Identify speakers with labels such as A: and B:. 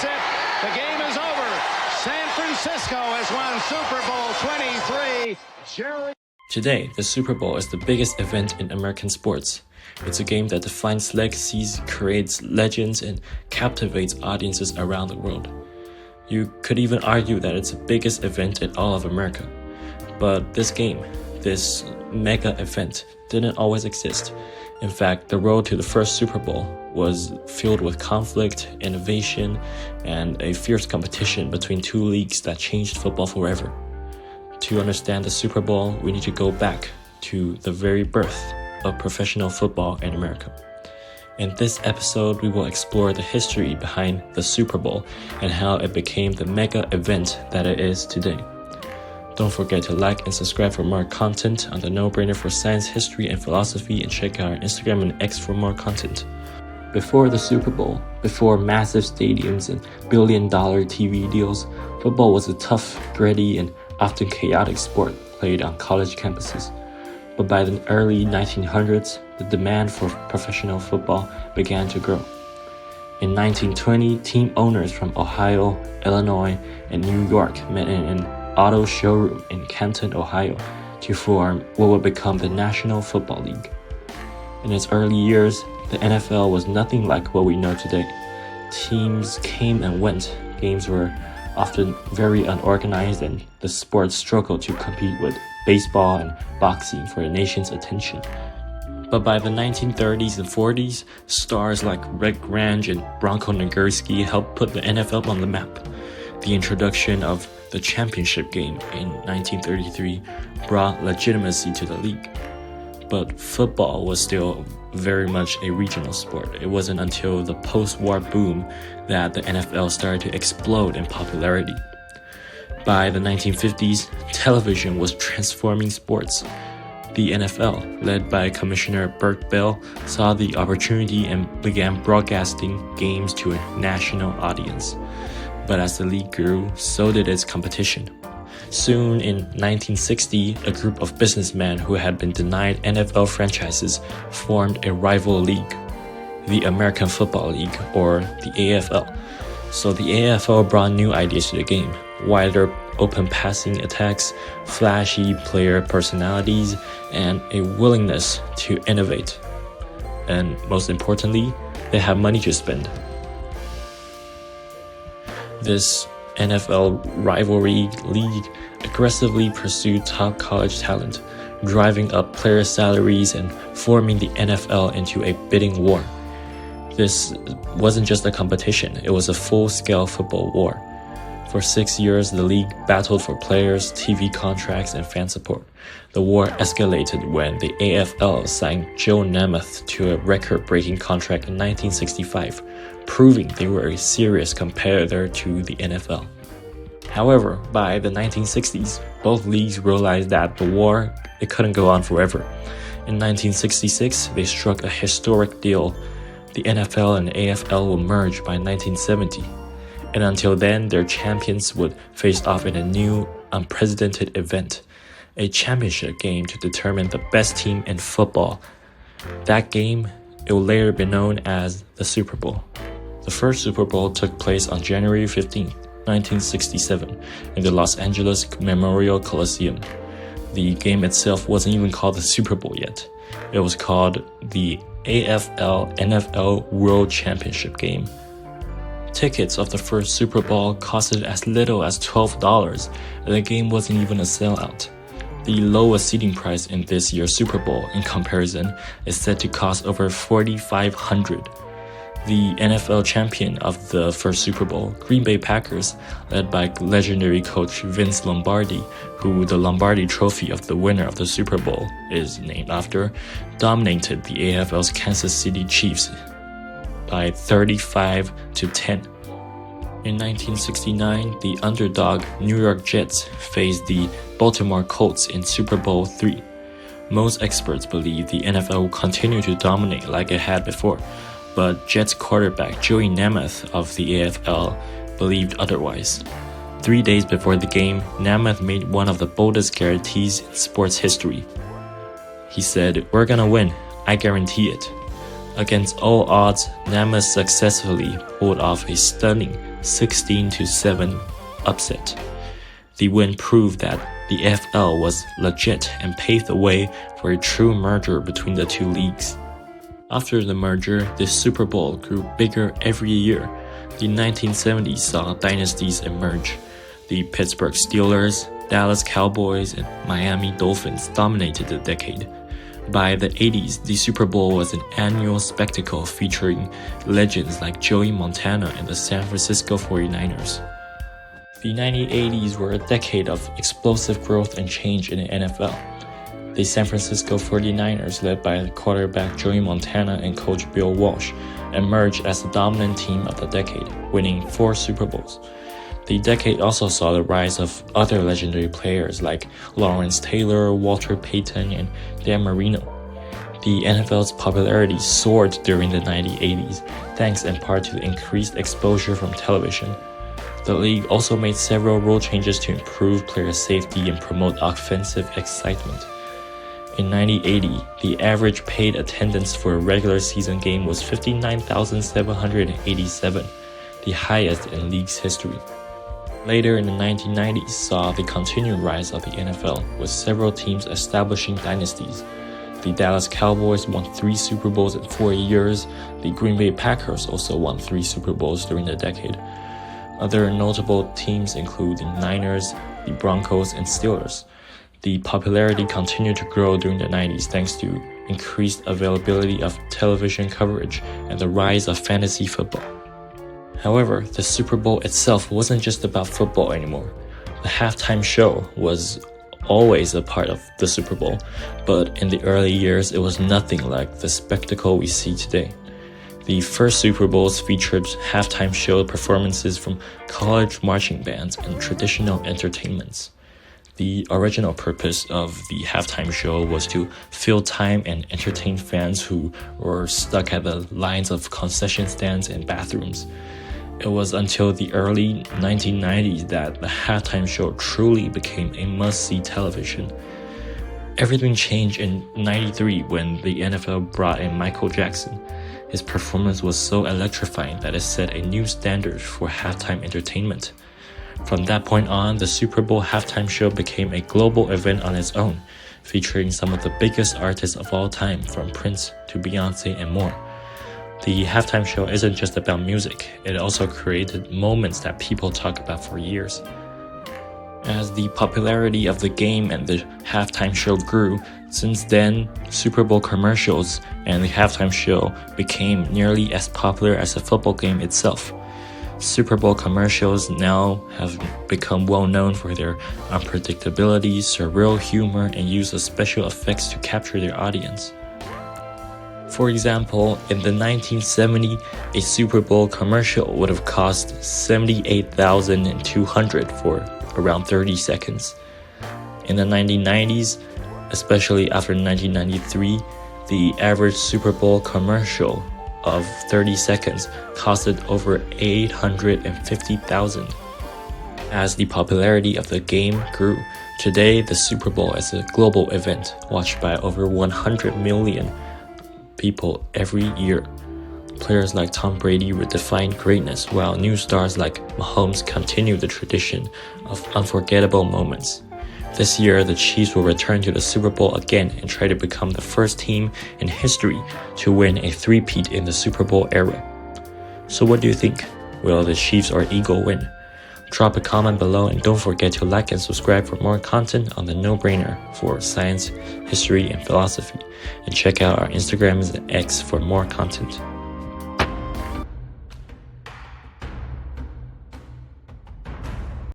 A: That's it. The game is over. San Francisco has won Super Bowl 23.
B: Today, the Super Bowl is the biggest event in American sports. It's a game that defines legacies, creates legends, and captivates audiences around the world. You could even argue that it's the biggest event in all of America. But this game, this mega event, didn't always exist. In fact, the road to the first Super Bowl was filled with conflict, innovation, and a fierce competition between two leagues that changed football forever. To understand the Super Bowl, we need to go back to the very birth of professional football in America. In this episode, we will explore the history behind the Super Bowl and how it became the mega event that it is today. Don't forget to like and subscribe for more content on the No Brainer for Science, History, and Philosophy, and check out our Instagram and X for more content. Before the Super Bowl, before massive stadiums and billion-dollar TV deals, football was a tough, gritty, and often chaotic sport played on college campuses. But by the early 1900s, the demand for professional football began to grow. In 1920, team owners from Ohio, Illinois, and New York met in an auto showroom in Canton, Ohio, to form what would become the National Football League. In its early years, the NFL was nothing like what we know today. Teams came and went, games were often very unorganized, and the sport struggled to compete with baseball and boxing for the nation's attention. But by the 1930s and 40s, stars like Rick Grange and Bronco Nagurski helped put the NFL on the map. The introduction of the championship game in 1933 brought legitimacy to the league. But football was still very much a regional sport. It wasn't until the post-war boom that the NFL started to explode in popularity. By the 1950s, television was transforming sports. The NFL, led by Commissioner Burt Bell, saw the opportunity and began broadcasting games to a national audience. But as the league grew, so did its competition. Soon in 1960, a group of businessmen who had been denied NFL franchises formed a rival league, the American Football League, or the AFL. So the AFL brought new ideas to the game: wider open passing attacks, flashy player personalities, and a willingness to innovate. And most importantly, they have money to spend. This NFL rivalry league aggressively pursued top college talent, driving up player salaries and forming the NFL into a bidding war. This wasn't just a competition, it was a full-scale football war. For 6 years, the league battled for players, TV contracts, and fan support. The war escalated when the AFL signed Joe Namath to a record-breaking contract in 1965, proving they were a serious competitor to the NFL. However, by the 1960s, both leagues realized that the war, it couldn't go on forever. In 1966, they struck a historic deal. The NFL and AFL would merge by 1970. And until then, their champions would face off in a new, unprecedented event, a championship game to determine the best team in football. That game, it will later be known as the Super Bowl. The first Super Bowl took place on January 15, 1967, in the Los Angeles Memorial Coliseum. The game itself wasn't even called the Super Bowl yet. It was called the AFL-NFL World Championship Game. Tickets of the first Super Bowl costed as little as $12, and the game wasn't even a sellout. The lowest seating price in this year's Super Bowl, in comparison, is said to cost over $4,500. The NFL champion of the first Super Bowl, Green Bay Packers, led by legendary coach Vince Lombardi, who the Lombardi Trophy of the winner of the Super Bowl is named after, dominated the AFL's Kansas City Chiefs by 35-10. In 1969, the underdog New York Jets faced the Baltimore Colts in Super Bowl III. Most experts believe the NFL will continue to dominate like it had before, but Jets quarterback Joe Namath of the AFL believed otherwise. 3 days before the game, Namath made one of the boldest guarantees in sports history. He said, "We're gonna win, I guarantee it." Against all odds, Namath successfully pulled off a stunning 16-7 upset. The win proved that the NFL was legit and paved the way for a true merger between the two leagues. After the merger, the Super Bowl grew bigger every year. The 1970s saw dynasties emerge. The Pittsburgh Steelers, Dallas Cowboys, and Miami Dolphins dominated the decade. By the 80s, the Super Bowl was an annual spectacle featuring legends like Joey Montana and the San Francisco 49ers. The 1980s were a decade of explosive growth and change in the NFL. The San Francisco 49ers, led by quarterback Joey Montana and coach Bill Walsh, emerged as the dominant team of the decade, winning 4 Super Bowls. The decade also saw the rise of other legendary players like Lawrence Taylor, Walter Payton, and Dan Marino. The NFL's popularity soared during the 1980s, thanks in part to the increased exposure from television. The league also made several rule changes to improve player safety and promote offensive excitement. In 1980, the average paid attendance for a regular season game was 59,787, the highest in league's history. Later in the 1990s saw the continued rise of the NFL, with several teams establishing dynasties. The Dallas Cowboys won 3 Super Bowls in 4 years. The Green Bay Packers also won 3 Super Bowls during the decade. Other notable teams include the Niners, the Broncos, and Steelers. The popularity continued to grow during the 90s thanks to increased availability of television coverage and the rise of fantasy football. However, the Super Bowl itself wasn't just about football anymore. The halftime show was always a part of the Super Bowl, but in the early years it was nothing like the spectacle we see today. The first Super Bowls featured halftime show performances from college marching bands and traditional entertainments. The original purpose of the halftime show was to fill time and entertain fans who were stuck at the lines of concession stands and bathrooms. It was until the early 1990s that the halftime show truly became a must-see television. Everything changed in '93 when the NFL brought in Michael Jackson. His performance was so electrifying that it set a new standard for halftime entertainment. From that point on, the Super Bowl halftime show became a global event on its own, featuring some of the biggest artists of all time, from Prince to Beyonce and more. The halftime show isn't just about music, it also created moments that people talk about for years. As the popularity of the game and the halftime show grew, since then, Super Bowl commercials and the halftime show became nearly as popular as the football game itself. Super Bowl commercials now have become well known for their unpredictability, surreal humor, and use of special effects to capture their audience. For example, in the 1970s, a Super Bowl commercial would have cost $78,200 for around 30 seconds. In the 1990s, especially after 1993, the average Super Bowl commercial of 30 seconds costed over $850,000. As the popularity of the game grew, today the Super Bowl is a global event watched by over 100 million people every year. Players like Tom Brady redefine greatness, while new stars like Mahomes continue the tradition of unforgettable moments. This year, the Chiefs will return to the Super Bowl again and try to become the first team in history to win a three-peat in the Super Bowl era. So what do you think? Will the Chiefs or Eagle win? Drop a comment below and don't forget to like and subscribe for more content on the No-Brainer for science, history, and philosophy. And check out our Instagram and X for more content.